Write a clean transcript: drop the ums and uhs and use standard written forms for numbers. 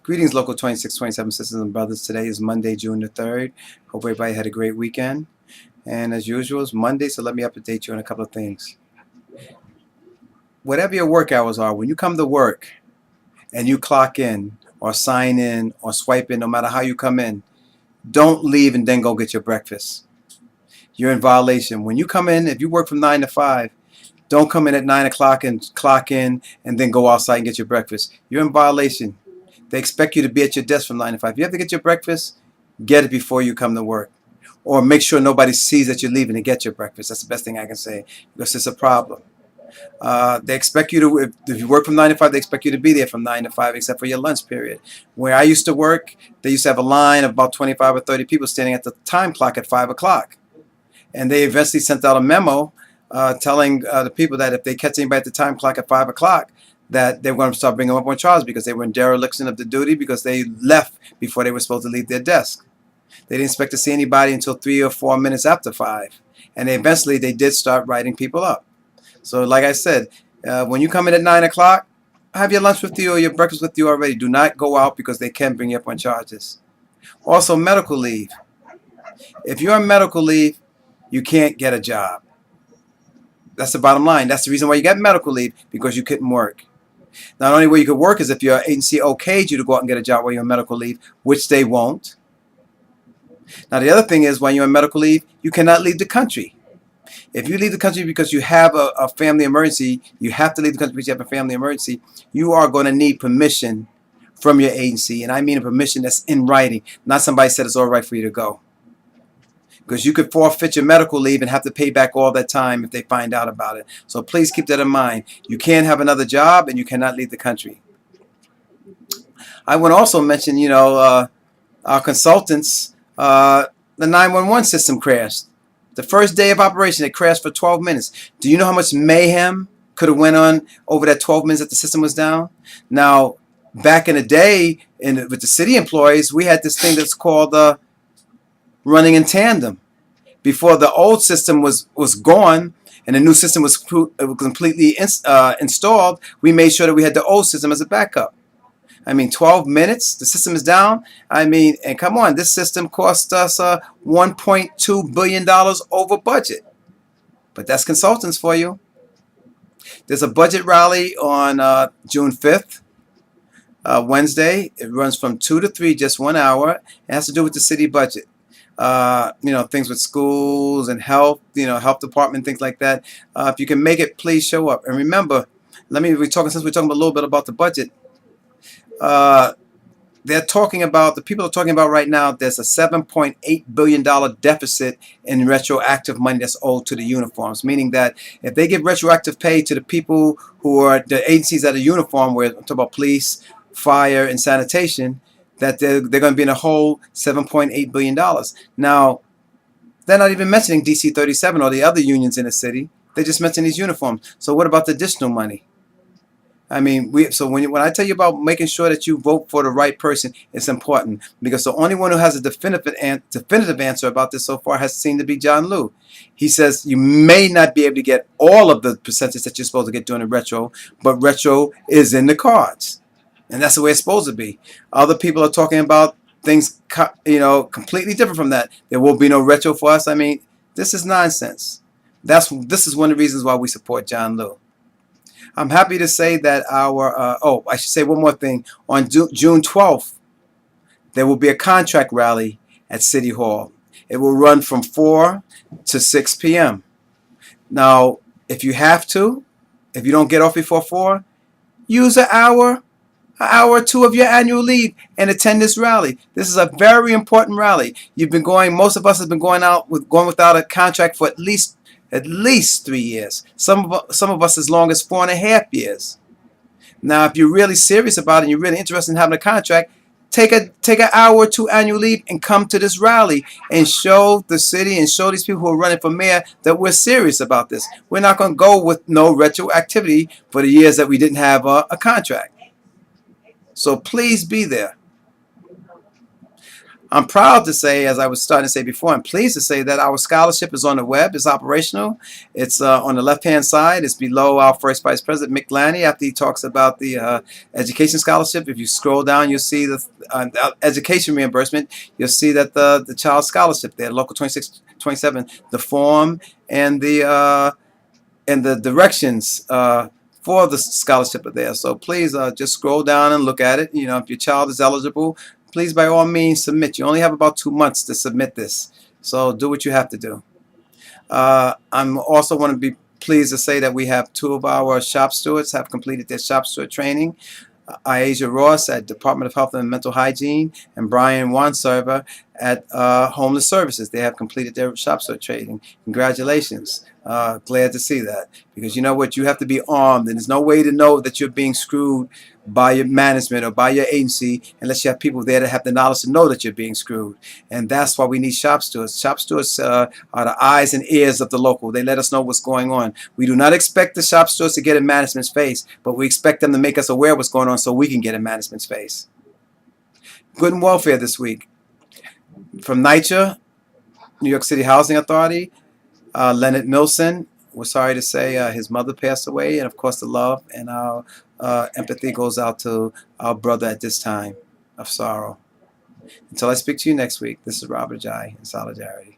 Greetings, Local 2627 sisters and brothers. Today is Monday, June the 3rd. Hope everybody had a great weekend. And as usual, it's Monday, so let me update you on a couple of things. Whatever your work hours are, when you come to work and you clock in or sign in or swipe in, no matter how you come in, don't leave and then go get your breakfast. You're in violation. When you come in, if you work from 9 to 5, don't come in at 9 o'clock and clock in and then go outside and get your breakfast. You're in violation. They expect you to be at your desk from 9 to 5. If you have to get your breakfast, get it before you come to work. Or make sure nobody sees that you're leaving to get your breakfast. That's the best thing I can say, because it's a problem. They expect you to, if you work from 9 to 5, they expect you to be there from 9 to 5, except for your lunch period. Where I used to work, they used to have a line of about 25 or 30 people standing at the time clock at 5 o'clock. And they eventually sent out a memo telling the people that if they catch anybody at the time clock at 5 o'clock, that they were going to start bringing them up on charges because they were in dereliction of the duty because they left before they were supposed to leave their desk. They didn't expect to see anybody until 3 or 4 minutes after 5. And eventually they did start writing people up. So like I said, when you come in at 9 o'clock, have your lunch with you or your breakfast with you already. Do not go out because they can bring you up on charges. Also, medical leave. If you're on medical leave, you can't get a job. That's the bottom line. That's the reason why you get medical leave, because you couldn't work. Not only way you could work is if your agency okayed you to go out and get a job while you're on medical leave, which they won't. Now, the other thing is, when you're on medical leave, you cannot leave the country. If you leave the country because you have a family emergency, you have to leave the country because you have a family emergency, you are going to need permission from your agency. And I mean a permission that's in writing, not somebody said it's all right for you to go. Because you could forfeit your medical leave and have to pay back all that time if they find out about it. So please keep that in mind. You can't have another job and you cannot leave the country. I would also mention, our consultants, the 911 system crashed. The first day of operation, it crashed for 12 minutes. Do you know how much mayhem could have went on over that 12 minutes that the system was down? Now, back in the day, with the city employees, we had this thing that's called running in tandem. Before the old system was gone and the new system was completely installed, we made sure that we had the old system as a backup. I mean, 12 minutes, the system is down. I mean, and come on, this system cost us $1.2 billion over budget. But that's consultants for you. There's a budget rally on June 5th. Wednesday. It runs from 2 to 3, just 1 hour. It has to do with the city budget. Things with schools and health, health department, things like that. If you can make it, please show up. And remember, since we're talking a little bit about the budget, the people are talking about right now, there's a $7.8 billion deficit in retroactive money that's owed to the uniforms, meaning that if they give retroactive pay to the people who are the agencies that are uniform, where I'm talking about police, fire, and sanitation, that they're going to be in a whole $7.8 billion. Now, they're not even mentioning DC 37 or the other unions in the city. They just mention these uniforms. So what about the additional money? I mean, when I tell you about making sure that you vote for the right person, it's important, because the only one who has a definitive answer about this so far has seemed to be John Liu. He says you may not be able to get all of the percentage that you're supposed to get during the retro, but retro is in the cards. And that's the way it's supposed to be. Other people are talking about things, completely different from that. There will be no retro for us. I mean, this is nonsense. This is one of the reasons why we support John Liu. I'm happy to say that I should say one more thing. On June 12th, there will be a contract rally at City Hall. It will run from 4 to 6 p.m. Now, if you don't get off before 4, use an hour or two of your annual leave and attend this rally. This is a very important rally. Most of us have been going without a contract for at least 3 years. Some of us as long as 4.5 years. Now, if you're really serious about it and you're really interested in having a contract, take an hour or two annual leave and come to this rally and show the city and show these people who are running for mayor that we're serious about this. We're not going to go with no retroactivity for the years that we didn't have a contract. So please be there. I'm proud to say, as I was starting to say before, I'm pleased to say that our scholarship is on the web. It's operational. It's on the left-hand side. It's below our first Vice President, Mick Lanny, after he talks about the education scholarship. If you scroll down, you'll see the education reimbursement. You'll see that the child scholarship there, Local 2627, the form and the directions for the scholarship are there. So please just scroll down and look at it. You know, if your child is eligible, please by all means submit. You only have about 2 months to submit this. So do what you have to do. I'm also want to be pleased to say that we have 2 of our shop stewards have completed their shop steward training. Asia Ross at Department of Health and Mental Hygiene and Brian Wanserver at Homeless Services. They have completed their shop steward training. Congratulations. Glad to see that, because you know what, you have to be armed, and there's no way to know that you're being screwed by your management or by your agency unless you have people there that have the knowledge to know that you're being screwed. And that's why we need shop stewards. Shop stewards are the eyes and ears of the local. They let us know what's going on. We do not expect the shop stewards to get in management's face, but we expect them to make us aware of what's going on so we can get in management's face. Good and welfare this week. From NYCHA, New York City Housing Authority, Leonard Milson, we're sorry to say his mother passed away, and of course the love and our empathy goes out to our brother at this time of sorrow. Until I speak to you next week, this is Robert Jai in solidarity.